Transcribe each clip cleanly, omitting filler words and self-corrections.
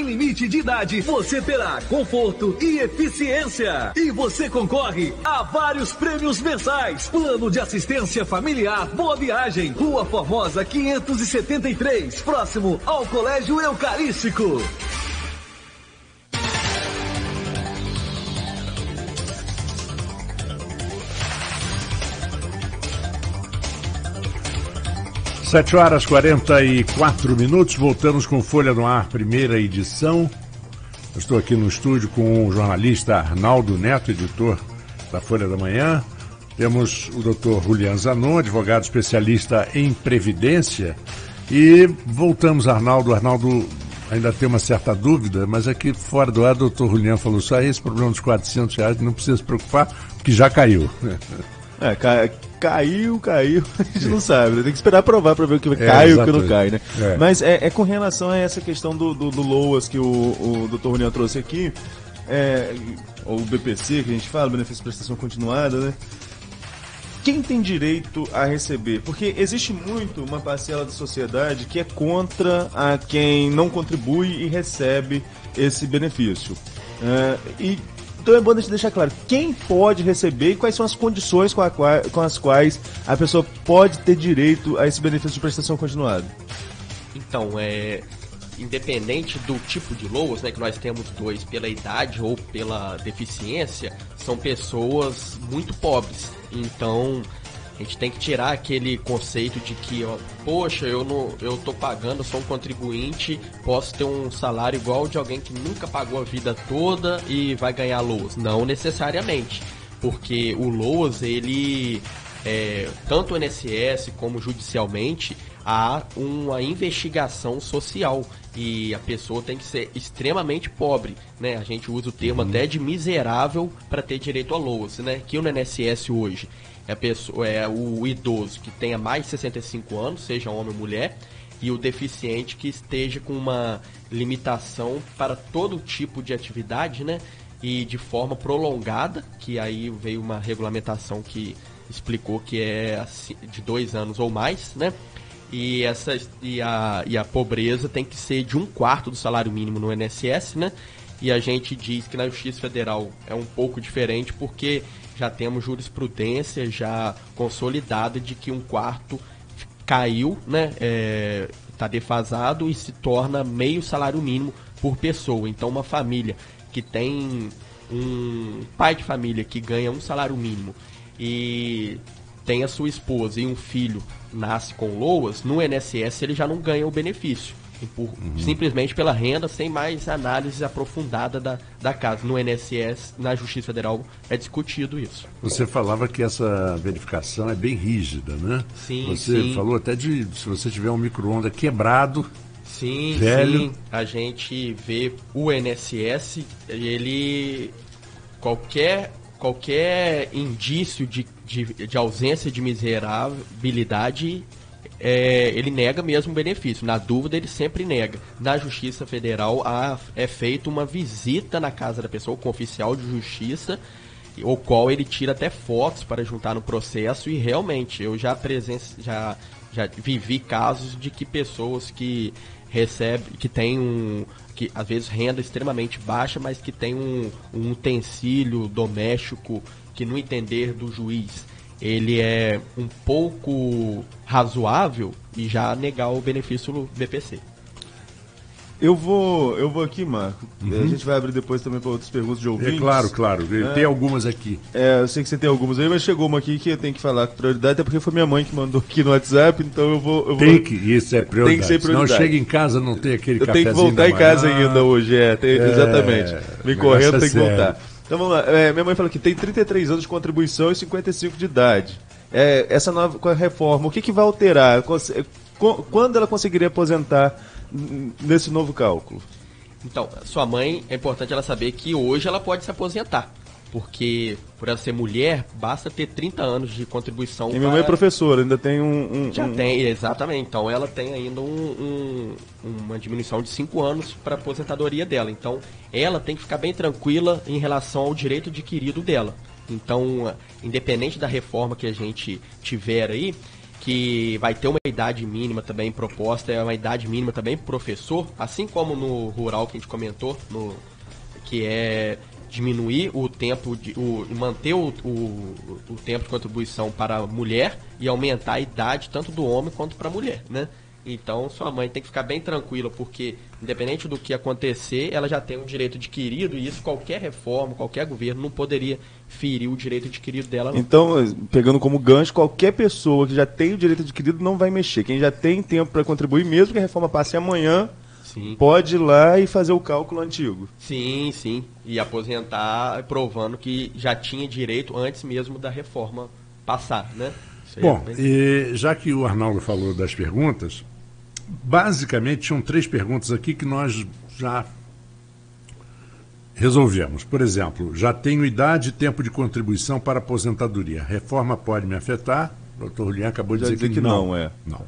sem limite de idade, você terá conforto e eficiência. E você concorre a vários prêmios mensais. Plano de assistência familiar Boa Viagem, Rua Formosa 573, próximo ao Colégio Eucarístico. Sete horas 44 minutos, voltamos com Folha no Ar, primeira edição. Eu estou aqui no estúdio com o jornalista Arnaldo Neto, editor da Folha da Manhã. Temos o Dr. Julian Zanon, advogado especialista em Previdência. E voltamos, Arnaldo. Arnaldo ainda tem uma certa dúvida, mas aqui fora do ar, o Dr. Julian falou só esse problema dos R$400, não precisa se preocupar, porque já caiu. Caiu, a gente não sabe, tem que esperar provar para ver o que cai e o que não cai, né? Mas é com relação a essa questão do LOAS que o Dr. Julian trouxe aqui, ou o BPC, que a gente fala, benefício de prestação continuada, né? Quem tem direito a receber? Porque existe muito uma parcela da sociedade que é contra a quem não contribui e recebe esse benefício. Então é bom deixar claro quem pode receber e quais são as condições com as quais a pessoa pode ter direito a esse benefício de prestação continuada. Então, independente do tipo de LOAS, né, que nós temos dois, pela idade ou pela deficiência, são pessoas muito pobres. Então, a gente tem que tirar aquele conceito de que, poxa, eu tô pagando, sou um contribuinte, posso ter um salário igual de alguém que nunca pagou a vida toda e vai ganhar LOAS. Não necessariamente, porque o LOAS, ele, tanto o INSS como judicialmente, há uma investigação social e a pessoa tem que ser extremamente pobre, né? A gente usa o termo até de miserável para ter direito a LOAS, né? Que no INSS hoje é o idoso que tenha mais de 65 anos, seja homem ou mulher, e o deficiente que esteja com uma limitação para todo tipo de atividade, né? E de forma prolongada, que aí veio uma regulamentação que explicou que é de 2 anos ou mais, né? E a pobreza tem que ser de 1/4 do salário mínimo no INSS, né? E a gente diz que na Justiça Federal é um pouco diferente porque já temos jurisprudência já consolidada de que 1/4 caiu, né? Está defasado e se torna meio salário mínimo por pessoa. Então uma família que tem um pai de família que ganha um salário mínimo e tem a sua esposa e um filho nasce com LOAS, no INSS ele já não ganha o benefício. Simplesmente pela renda, sem mais análise aprofundada da casa. No INSS, na Justiça Federal, é discutido isso. Você falava que essa verificação é bem rígida, né? Sim, Você falou até de se você tiver um micro-ondas quebrado, sim, velho. Sim, a gente vê o INSS, ele qualquer indício de ausência de miserabilidade, ele nega mesmo o benefício. Na dúvida, ele sempre nega. Na Justiça Federal, é feita uma visita na casa da pessoa, com o oficial de justiça, o qual ele tira até fotos para juntar no processo. E realmente, eu já vivi casos de que pessoas que recebem, que têm que às vezes renda extremamente baixa, mas que tem um utensílio doméstico que, no entender do juiz, ele é um pouco razoável, e já negar o benefício do BPC. Eu vou aqui, Marco. A gente vai abrir depois também para outras perguntas de ouvintes. Claro. Tem algumas aqui. Eu sei que você tem algumas aí, mas chegou uma aqui que eu tenho que falar com prioridade, até porque foi minha mãe que mandou aqui no WhatsApp, então eu vou... Isso é prioridade. Tem que ser prioridade. Senão chega em casa, não tem aquele cafezinho. Eu tenho que voltar em casa ainda hoje, exatamente. Me correndo, tem que voltar. Então vamos lá. Minha mãe falou que tem 33 anos de contribuição e 55 de idade. Essa nova reforma, o que vai alterar? Quando ela conseguiria aposentar nesse novo cálculo? Então, sua mãe, é importante ela saber que hoje ela pode se aposentar. Porque, por ela ser mulher, basta ter 30 anos de contribuição. E minha mãe é professora, ainda tem tem, exatamente. Então, ela tem ainda uma diminuição de 5 anos para a aposentadoria dela. Então, ela tem que ficar bem tranquila em relação ao direito adquirido dela. Então, independente da reforma que a gente tiver aí, que vai ter uma idade mínima também proposta, é uma idade mínima também pro professor, assim como no rural que a gente comentou, que é diminuir o tempo, manter o tempo de contribuição para a mulher e aumentar a idade tanto do homem quanto para a mulher, né? Então, sua mãe tem que ficar bem tranquila, porque, independente do que acontecer, ela já tem um direito adquirido, e isso qualquer reforma, qualquer governo não poderia ferir o direito adquirido dela. Não. Então, pegando como gancho, qualquer pessoa que já tem o direito adquirido não vai mexer. Quem já tem tempo para contribuir, mesmo que a reforma passe amanhã, sim, pode ir lá e fazer o cálculo antigo. Sim, sim. E aposentar provando que já tinha direito antes mesmo da reforma passar, né? Bom, e já que o Arnaldo falou das perguntas, basicamente tinham 3 perguntas aqui que nós já resolvemos. Por exemplo, já tenho idade e tempo de contribuição para aposentadoria. A reforma pode me afetar? O doutor Julián acabou de dizer que não. Não.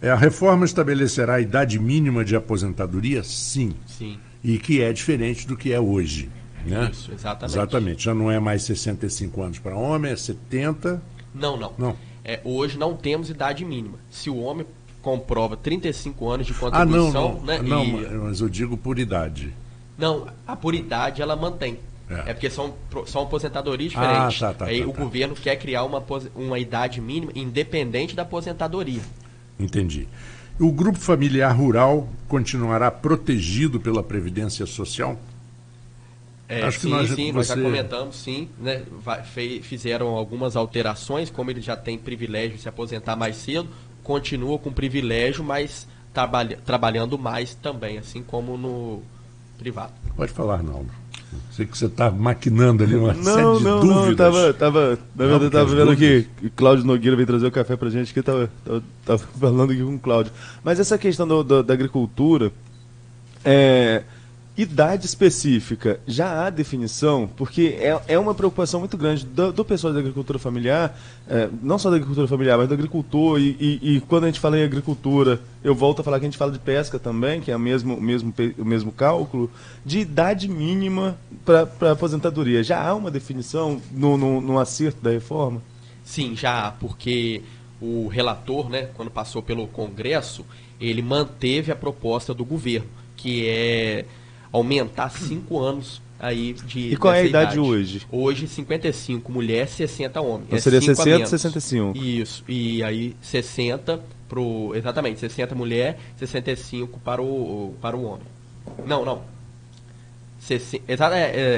A reforma estabelecerá a idade mínima de aposentadoria? Sim. Sim. E que é diferente do que é hoje. Né? Isso, exatamente. Exatamente. Já não é mais 65 anos para homem, é 70. Não. Hoje não temos idade mínima. Se o homem comprova 35 anos de contribuição... Não, mas eu digo por idade. Não, a por idade ela mantém. É porque são aposentadorias diferentes. Aí o governo quer criar uma idade mínima independente da aposentadoria. Entendi. O grupo familiar rural continuará protegido pela Previdência Social? Acho que nós já comentamos, sim. Né? Fizeram algumas alterações, como ele já tem privilégio de se aposentar mais cedo, continua com privilégio, mas trabalhando mais também, assim como no privado. Pode falar, Arnaldo. Sei que você está maquinando ali uma série de dúvidas. Na verdade, eu estava vendo aqui que Cláudio Nogueira veio trazer o café para a gente, que estava falando aqui com o Cláudio. Mas essa questão da agricultura, idade específica, já há definição? Porque é uma preocupação muito grande do pessoal da agricultura familiar, não só da agricultura familiar, mas do agricultor, e quando a gente fala em agricultura, eu volto a falar que a gente fala de pesca também, que é o mesmo cálculo, de idade mínima para aposentadoria. Já há uma definição no acerto da reforma? Sim, já há, porque o relator, né, quando passou pelo Congresso, ele manteve a proposta do governo, que é aumentar 5 anos aí de. E qual é a idade hoje? Hoje, 55 mulher, 60 homem. Então seria 60 e 65. Isso. E aí 60 exatamente, 60 mulher, 65 para o homem. Não.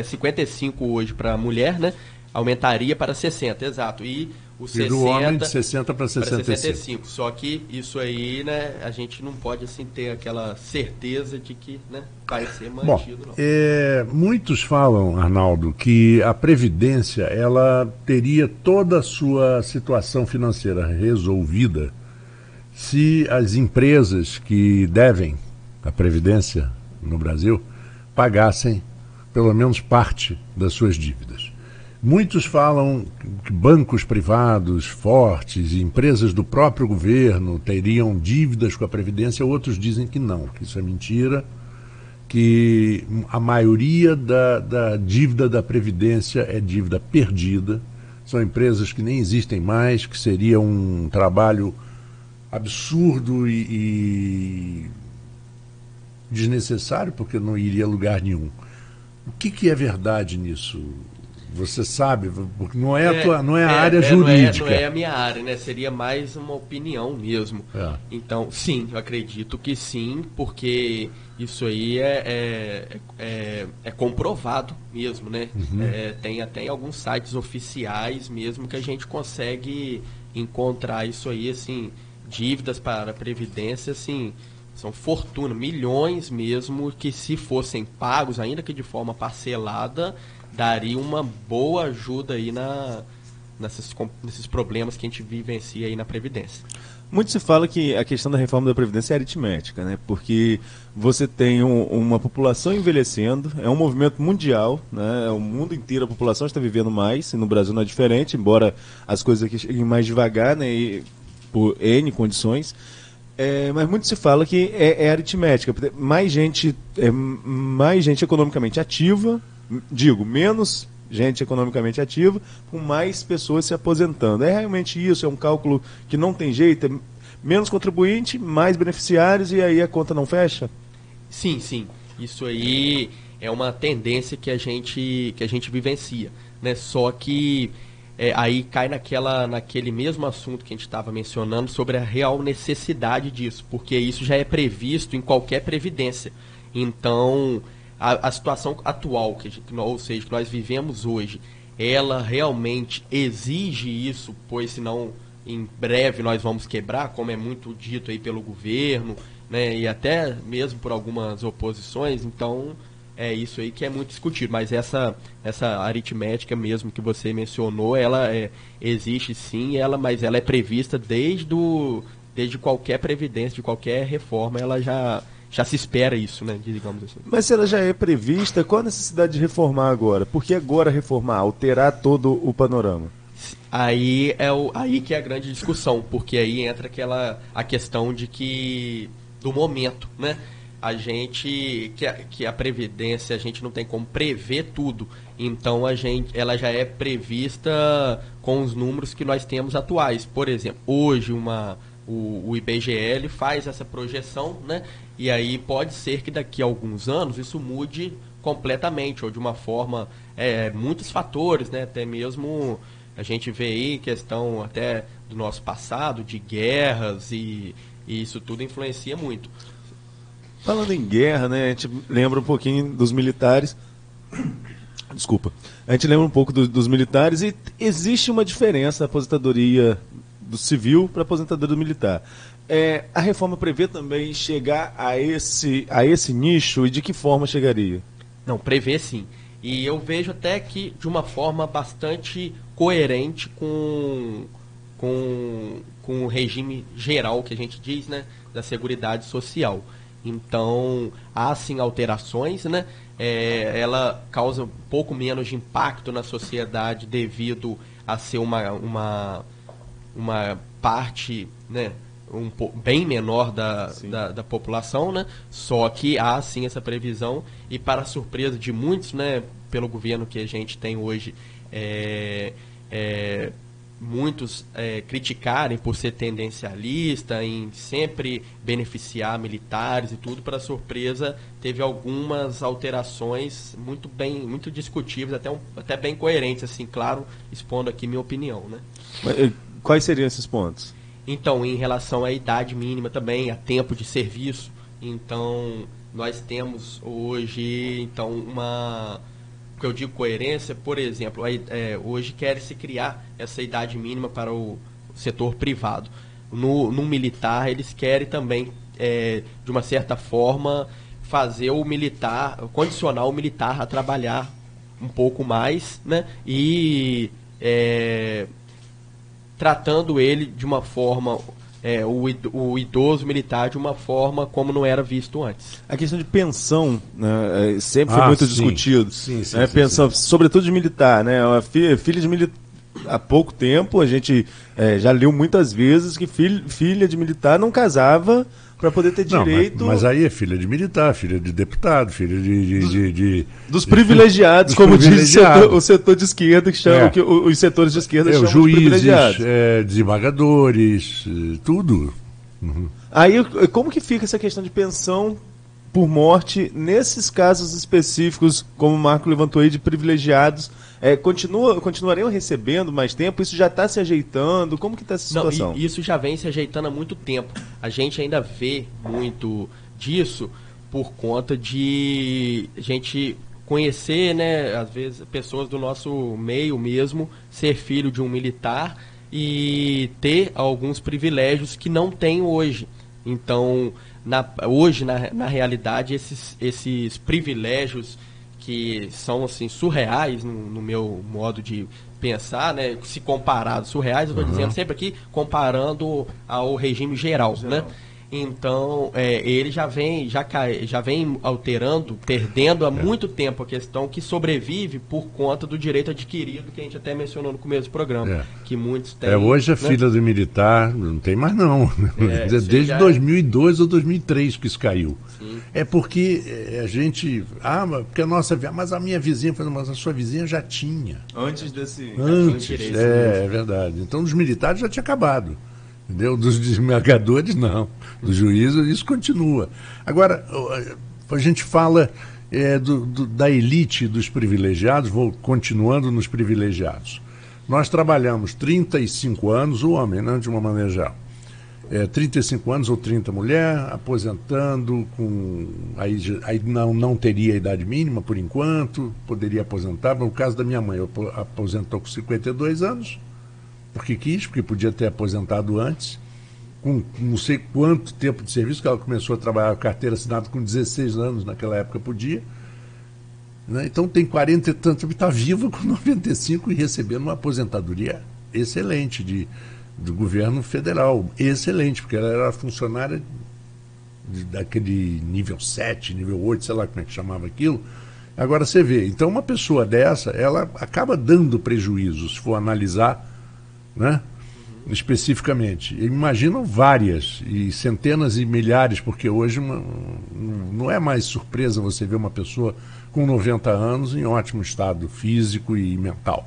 55 hoje para a mulher, né? Aumentaria para 60, exato. E o 60 do homem de 60 para 65. Só que isso aí, né, a gente não pode assim ter aquela certeza de que, né, vai ser mantido. Bom, muitos falam, Arnaldo, que a Previdência ela teria toda a sua situação financeira resolvida se as empresas que devem a Previdência no Brasil pagassem pelo menos parte das suas dívidas. Muitos falam que bancos privados fortes e empresas do próprio governo teriam dívidas com a Previdência, outros dizem que não, que isso é mentira, que a maioria da dívida da Previdência é dívida perdida, são empresas que nem existem mais, que seria um trabalho absurdo e desnecessário, porque não iria a lugar nenhum. O que é verdade nisso? Você sabe, porque não é a área jurídica. Não é a minha área, né? Seria mais uma opinião mesmo. Então, sim, eu acredito que sim, porque isso aí é comprovado mesmo, né? Uhum. Tem até em alguns sites oficiais mesmo que a gente consegue encontrar isso aí, assim, dívidas para a Previdência, assim, são fortuna, milhões mesmo, que se fossem pagos, ainda que de forma parcelada, daria uma boa ajuda aí nesses problemas que a gente vivencia aí na Previdência. Muito se fala que a questão da reforma da Previdência é aritmética, né? Porque você tem uma população envelhecendo, é um movimento mundial, né? O mundo inteiro, a população está vivendo mais, e no Brasil não é diferente, embora as coisas aqui cheguem mais devagar, né? E por N condições. Mas muito se fala que é aritmética, mais gente economicamente ativa, digo, menos gente economicamente ativa, com mais pessoas se aposentando. É realmente isso? É um cálculo que não tem jeito? É menos contribuinte, mais beneficiários e aí a conta não fecha? Sim, sim. Isso aí é uma tendência que a gente vivencia, né? Só que aí cai naquele mesmo assunto que a gente estava mencionando sobre a real necessidade disso, porque isso já é previsto em qualquer previdência. Então, a situação atual, ou seja, que nós vivemos hoje, ela realmente exige isso, pois senão em breve nós vamos quebrar, como é muito dito aí pelo governo, né, e até mesmo por algumas oposições. Então é isso aí que é muito discutido, mas essa aritmética mesmo que você mencionou, ela existe sim, mas ela é prevista desde qualquer previdência, de qualquer reforma, ela já se espera isso, né, digamos assim. Mas se ela já é prevista, qual a necessidade de reformar agora? Por que agora reformar, alterar todo o panorama? Aí que é a grande discussão, porque aí entra a questão do momento, né? Que a Previdência, a gente não tem como prever tudo, então ela já é prevista com os números que nós temos atuais. Por exemplo, hoje o IBGE faz essa projeção, né? E aí pode ser que daqui a alguns anos isso mude completamente, ou de uma forma, muitos fatores, né? Até mesmo a gente vê aí questão até do nosso passado, de guerras, e isso tudo influencia muito. Falando em guerra, né, a gente lembra um pouquinho dos militares. Desculpa. A gente lembra um pouco dos militares e existe uma diferença da aposentadoria do civil para a aposentadoria do militar. A reforma prevê também chegar a esse nicho, e de que forma chegaria? Não, prevê sim. E eu vejo até que de uma forma bastante coerente com o regime geral que a gente diz, né, da Seguridade Social. Então, há sim alterações, né? Ela causa um pouco menos de impacto na sociedade devido a ser uma parte, né, bem menor da população, né? Só que há sim essa previsão, e para a surpresa de muitos, né, pelo governo que a gente tem hoje, muitos criticarem por ser tendencialista, em sempre beneficiar militares e tudo, para surpresa teve algumas alterações muito discutíveis, até bem coerentes, assim, claro, expondo aqui minha opinião, né? Quais seriam esses pontos? Então, em relação à idade mínima também, a tempo de serviço, então nós temos hoje que eu digo coerência, por exemplo, hoje quer-se criar essa idade mínima para o setor privado. No militar, eles querem também, de uma certa forma, fazer condicionar o militar a trabalhar um pouco mais, né? E tratando ele de uma forma, o idoso militar de uma forma como não era visto antes. A questão de pensão, né, sempre foi muito discutido. Sim, pensão, sobretudo de militar, né? Filha de militar, há pouco tempo a gente já leu muitas vezes que filha de militar não casava para poder ter direito. Mas aí é filha de militar, filha de deputado, filha dos privilegiados, como diz o setor de esquerda, que chama os setores de esquerda chamam juízes, de privilegiados. Desembargadores, tudo. Uhum. Aí como que fica essa questão de pensão por morte nesses casos específicos, como o Marco levantou aí, de privilegiados? Continuariam recebendo mais tempo? Isso já está se ajeitando? Como que está essa situação? Não, isso já vem se ajeitando há muito tempo. A gente ainda vê muito disso por conta de a gente conhecer, né, às vezes, pessoas do nosso meio mesmo, ser filho de um militar e ter alguns privilégios que não tem hoje. Então, hoje, na realidade, esses privilégios que são assim surreais no meu modo de pensar, né? Se comparado, surreais, eu estou dizendo sempre aqui, comparando ao regime geral, né? Então, ele já vem alterando, perdendo há muito tempo a questão que sobrevive por conta do direito adquirido, que a gente até mencionou no começo do programa, que muitos têm. Hoje a filha do militar não tem mais não. Desde 2002 ou 2003 que isso caiu. Sim. É porque a gente... porque a nossa... Mas a minha vizinha... Mas a sua vizinha já tinha. Antes desse... É verdade. Então, dos militares já tinha acabado. Entendeu? Dos desembargadores, não. Do juízo, isso continua. Agora, a gente fala da elite dos privilegiados, vou continuando nos privilegiados. Nós trabalhamos 35 anos, o homem, né, de uma maneira geral. 35 anos ou 30 mulher, aposentando, aí não teria idade mínima por enquanto, poderia aposentar. No caso da minha mãe, aposentou com 52 anos. Porque quis, porque podia ter aposentado antes, com não sei quanto tempo de serviço, que ela começou a trabalhar carteira assinada com 16 anos, naquela época podia. Né? Então tem 40 e tantos, está viva com 95 e recebendo uma aposentadoria excelente do governo federal. Excelente, porque ela era funcionária daquele nível 7, nível 8, sei lá como é que chamava aquilo. Agora você vê, então uma pessoa dessa, ela acaba dando prejuízo, se for analisar, né? Especificamente. Imaginam várias, e centenas e milhares, porque hoje não é mais surpresa você ver uma pessoa com 90 anos em ótimo estado físico e mental.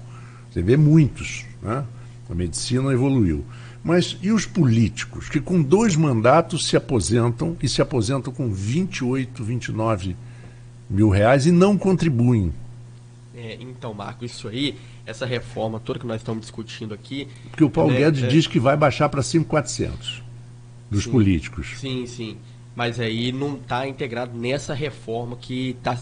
Você vê muitos, né? A medicina evoluiu. Mas e os políticos, que com 2 mandatos se aposentam, e se aposentam com 28, 29 mil reais e não contribuem? Então, Marco, isso aí, essa reforma toda que nós estamos discutindo aqui... Porque o Paulo Guedes diz que vai baixar para 5.400 dos políticos. Sim. Mas aí não está integrado nessa reforma que tá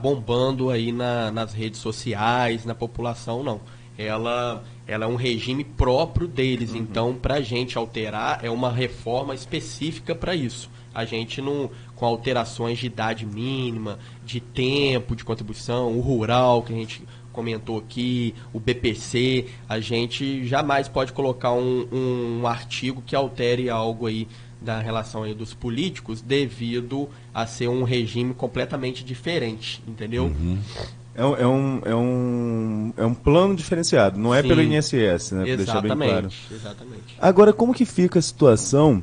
bombando aí nas redes sociais, na população, não. Ela é um regime próprio deles, então para a gente alterar é uma reforma específica para isso. A gente não, com alterações de idade mínima, de tempo de contribuição, o rural que a gente comentou aqui, o BPC, a gente jamais pode colocar um artigo que altere algo aí da relação aí dos políticos devido a ser um regime completamente diferente, entendeu? É um plano diferenciado, não é pelo INSS, né? Para deixar bem claro. Exatamente. Agora, como que fica a situação?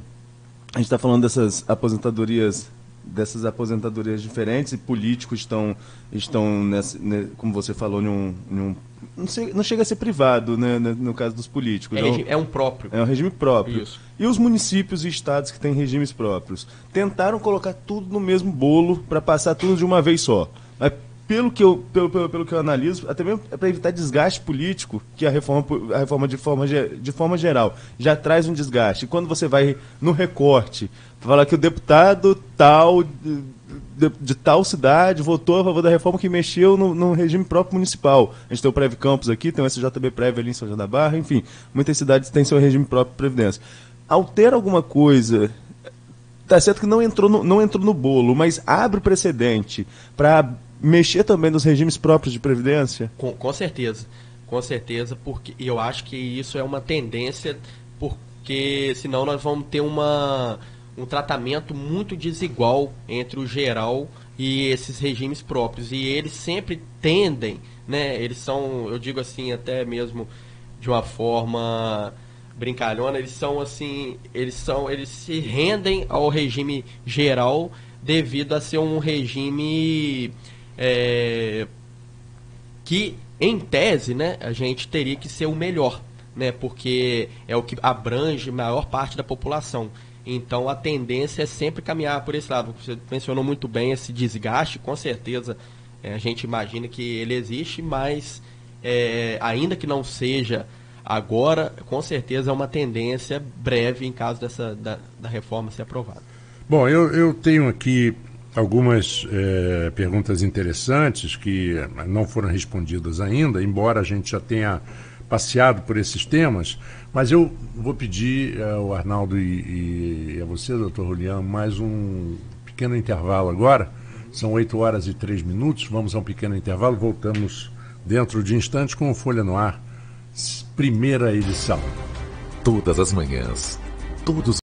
A gente está falando dessas aposentadorias diferentes, e políticos estão nessa, como você falou, não chega a ser privado, né, no caso dos políticos. É um próprio. É um regime próprio. Isso. E os municípios e estados que têm regimes próprios tentaram colocar tudo no mesmo bolo para passar tudo de uma vez só. Mas pelo que eu analiso, até mesmo para evitar desgaste político, que a reforma de forma geral já traz um desgaste. E quando você vai no recorte, falar que o deputado tal de tal cidade votou a favor da reforma que mexeu no regime próprio municipal. A gente tem o Prev Campos aqui, tem o SJB Prev ali em São João da Barra, enfim, muitas cidades têm seu regime próprio de previdência. Altera alguma coisa? Tá certo que não entrou no bolo, mas abre o precedente para mexer também nos regimes próprios de previdência? Com certeza, porque eu acho que isso é uma tendência, porque senão nós vamos ter um tratamento muito desigual entre o geral e esses regimes próprios, e eles sempre tendem, né, eles são, eu digo assim, até mesmo de uma forma brincalhona, eles se rendem ao regime geral devido a ser um regime que, em tese, né, a gente teria que ser o melhor, né, porque é o que abrange a maior parte da população. Então a tendência é sempre caminhar por esse lado. Você mencionou muito bem esse desgaste, com certeza a gente imagina que ele existe, mas ainda que não seja agora, com certeza é uma tendência breve em caso da reforma ser aprovada. Bom, eu tenho aqui algumas perguntas interessantes que não foram respondidas ainda, embora a gente já tenha passeado por esses temas, mas eu vou pedir ao Arnaldo e a você, doutor Julián, mais um pequeno intervalo agora. São 8h03, vamos a um pequeno intervalo, voltamos dentro de instantes com o Folha no Ar, primeira edição. Todas as manhãs, todos